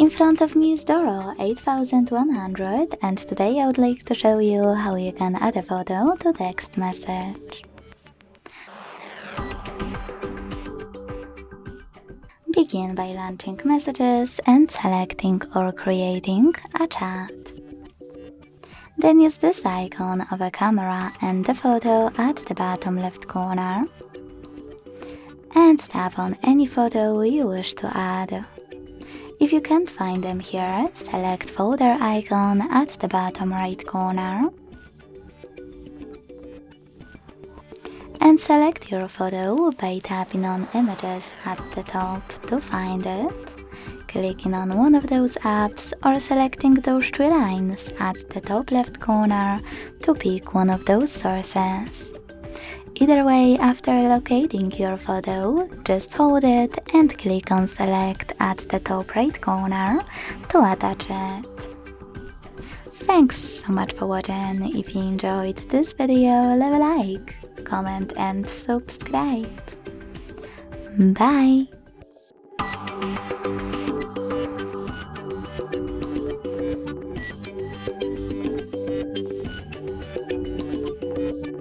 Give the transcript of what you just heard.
In front of me is DORO 8100, and today I would like to show you how you can add a photo to text message. Begin by launching messages and selecting or creating a chat. Then use this icon of a camera and the photo at the bottom left corner. And tap on any photo you wish to add. If you can't find them here, select folder icon at the bottom right corner. And select your photo by tapping on images at the top to find it, clicking on one of those apps or selecting those three lines at the top left corner to pick one of those sources. Either way, after locating your photo, just hold it and click on select at the top right corner to attach it. Thanks so much for watching. If you enjoyed this video, leave a like, comment and subscribe. Bye!